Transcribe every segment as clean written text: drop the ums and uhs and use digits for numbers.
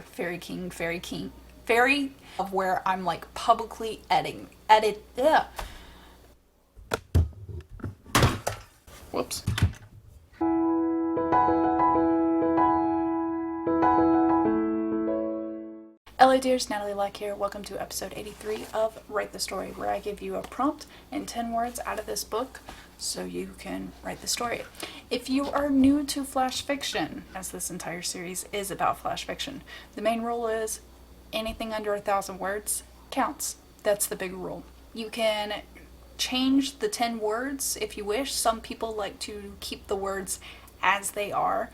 fairy of where I'm like publicly edit. Whoops. Hello dears, Natalie Locke here. Welcome to episode 83 of Write the Story, where I give you a prompt and 10 words out of this book so you can write the story. If you are new to flash fiction, as this entire series is about flash fiction, the main rule is anything under 1,000 words counts. That's the big rule. You can change the 10 words if you wish. Some people like to keep the words as they are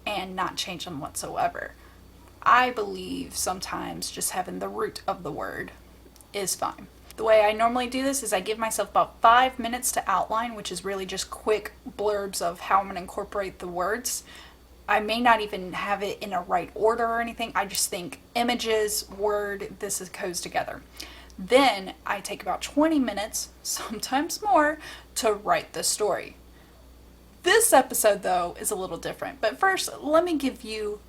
and not change them whatsoever. I believe sometimes just having the root of the word is fine. The way I normally do this is I give myself about 5 minutes to outline, which is really just quick blurbs of how I'm going to incorporate the words. I may not even have it in a right order or anything. I just think images, word, goes together. Then I take about 20 minutes, sometimes more, to write the story. This episode, though, is a little different. But first, let me give you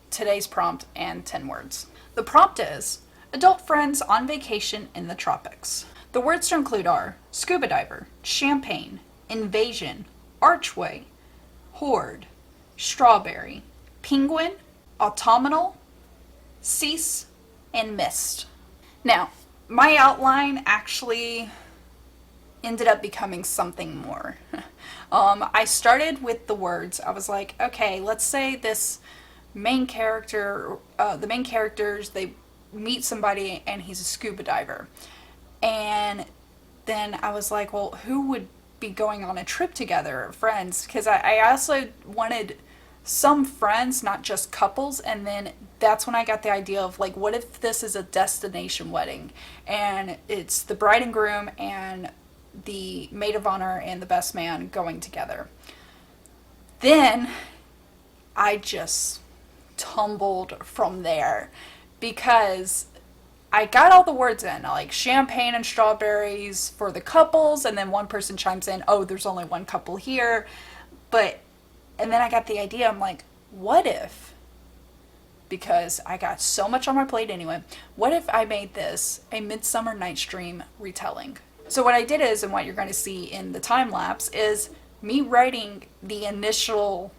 today's prompt and 10 words. The prompt is adult friends on vacation in the tropics. The words to include are scuba diver, champagne, invasion, archway, horde, strawberry, penguin, autumnal, cease, and mist. Now, my outline actually ended up becoming something more. I started with the words. I was like, okay, let's say this main character, the main characters, they meet somebody and he's a scuba diver. And then I was like, well, who would be going on a trip together, friends? Because I also wanted some friends, not just couples. And then that's when I got the idea of like, what if this is a destination wedding and it's the bride and groom and the maid of honor and the best man going together? Then I just tumbled from there because I got all the words in, like champagne and strawberries for the couples, and then one person chimes in, oh, there's only one couple here. And then I got the idea, I'm like, what if, because I got so much on my plate anyway, what if I made this a Midsummer Night's Dream retelling? So what I did is, and what you're going to see in the time lapse, is me writing the initial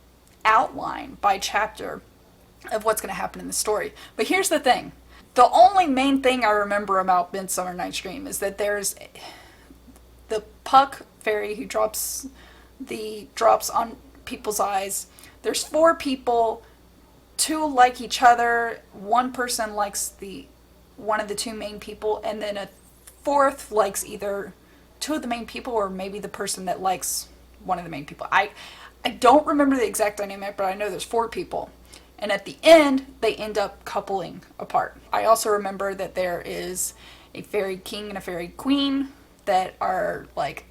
outline by chapter of what's going to happen in the story. But here's the thing. The only main thing I remember about Midsummer Night's Dream is that there's the Puck fairy who drops on people's eyes. There's 4 people, 2 like each other, one person likes one of the 2 main people, and then a 4th likes either 2 of the main people or maybe the person that likes one of the main people. I don't remember the exact dynamic, but I know there's 4 people. And at the end, they end up coupling apart. I also remember that there is a fairy king and a fairy queen that are like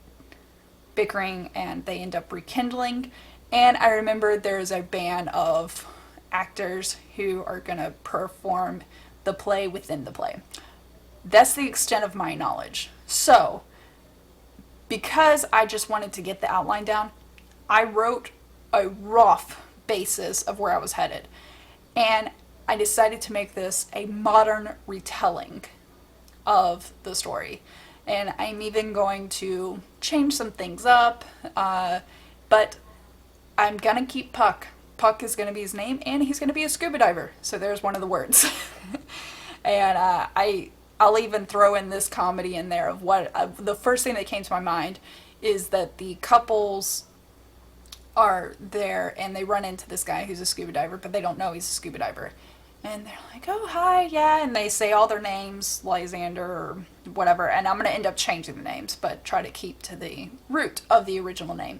bickering and they end up rekindling. And I remember there's a band of actors who are going to perform the play within the play. That's the extent of my knowledge. So, because I just wanted to get the outline down, I wrote a rough basis of where I was headed. And I decided to make this a modern retelling of the story. And I'm even going to change some things up, but I'm gonna keep Puck. Puck is gonna be his name, and he's gonna be a scuba diver. So there's one of the words. And I'll even throw in this comedy in there of what the first thing that came to my mind is that the couples are there and they run into this guy who's a scuba diver, but they don't know he's a scuba diver. And they're like, oh, hi, yeah, and they say all their names, Lysander or whatever, and I'm going to end up changing the names, but try to keep to the root of the original name.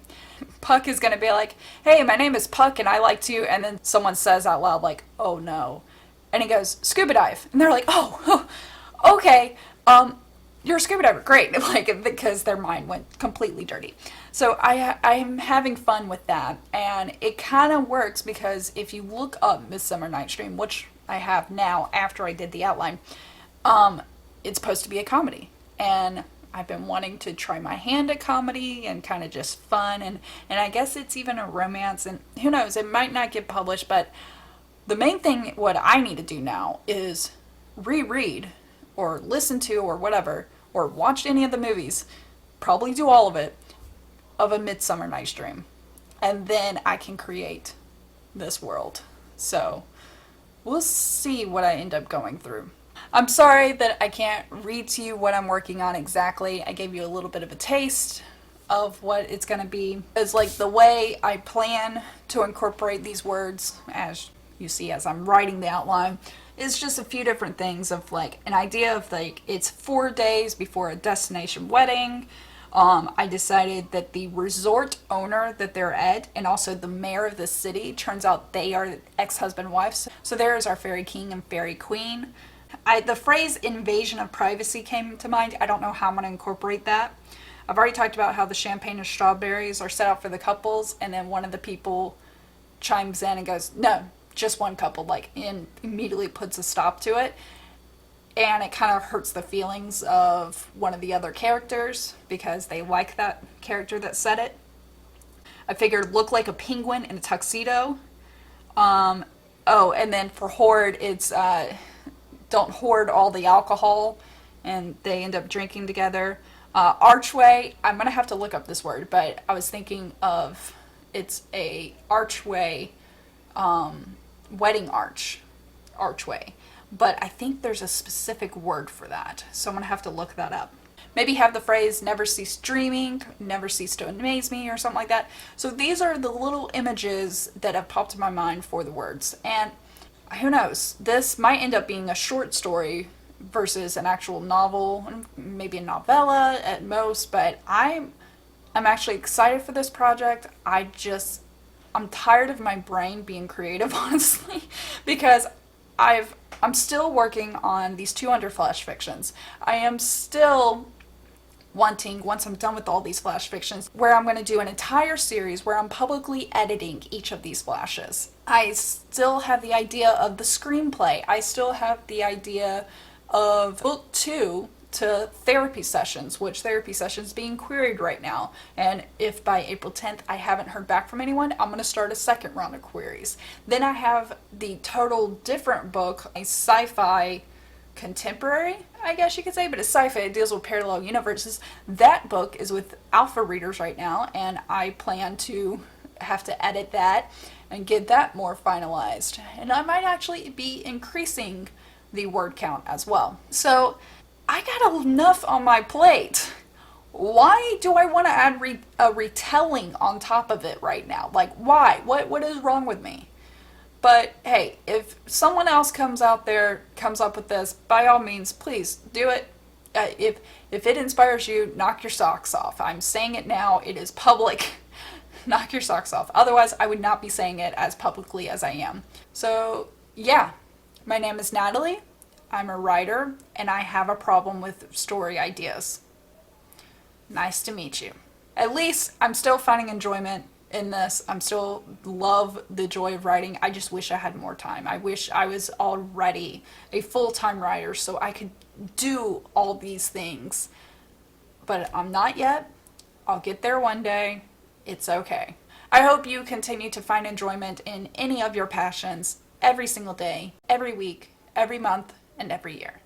Puck is going to be like, hey, my name is Puck and I like to, and then someone says out loud like, oh no. And he goes, scuba dive. And they're like, oh, okay, you're a scuba diver, great, like, because their mind went completely dirty. So I'm having fun with that, and it kind of works because if you look up Midsummer Night's Dream, which I have now after I did the outline, it's supposed to be a comedy, and I've been wanting to try my hand at comedy and kind of just fun, and I guess it's even a romance, and who knows, it might not get published, but The main thing, what I need to do now is reread or listen to or whatever, or watch any of the movies, probably do all of it, of A Midsummer Night's Dream. And then I can create this world. So we'll see what I end up going through. I'm sorry that I can't read to you what I'm working on exactly. I gave you a little bit of a taste of what it's going to be. It's like the way I plan to incorporate these words, as you see as I'm writing the outline, is just a few different things of like an idea of like it's 4 days before a destination wedding. I decided that the resort owner that they're at and also the mayor of the city, turns out they are ex-husband and wives. So there is our fairy king and fairy queen. The phrase invasion of privacy came to mind. I don't know how I'm going to incorporate that. I've already talked about how the champagne and strawberries are set out for the couples, and then one of the people chimes in and goes, no, just one couple, like, and immediately puts a stop to it. And it kind of hurts the feelings of one of the other characters because they like that character that said it. I figured look like a penguin in a tuxedo. And then for hoard, it's don't hoard all the alcohol, and they end up drinking together. Archway, I'm going to have to look up this word, but I was thinking of it's a archway, wedding archway. But I think there's a specific word for that, so I'm going to have to look that up. Maybe have the phrase never cease dreaming, never cease to amaze me, or something like that. So these are the little images that have popped in my mind for the words. And who knows, this might end up being a short story versus an actual novel, maybe a novella at most, but I'm actually excited for this project. I'm tired of my brain being creative, honestly, because I'm still working on these 200 flash fictions. I am still wanting, once I'm done with all these flash fictions, where I'm going to do an entire series where I'm publicly editing each of these flashes. I still have the idea of the screenplay. I still have the idea of book 2 to therapy sessions, which therapy sessions being queried right now. And if by April 10th I haven't heard back from anyone, I'm going to start a second round of queries. Then I have the total different book, a sci-fi contemporary, I guess you could say, but it's sci-fi. It deals with parallel universes. That book is with alpha readers right now, and I plan to have to edit that and get that more finalized. And I might actually be increasing the word count as well. So I got enough on my plate. Why do I want to add a retelling on top of it right now? Like, why? What is wrong with me? But hey, if someone else comes up with this, by all means, please do it. If it inspires you, knock your socks off. I'm saying it now. It is public. Knock your socks off. Otherwise, I would not be saying it as publicly as I am. So, yeah. My name is Natalie. I'm a writer, and I have a problem with story ideas. Nice to meet you. At least I'm still finding enjoyment in this. I'm still love the joy of writing. I just wish I had more time. I wish I was already a full-time writer so I could do all these things. But I'm not yet. I'll get there one day. It's okay. I hope you continue to find enjoyment in any of your passions every single day, every week, every month, and every year.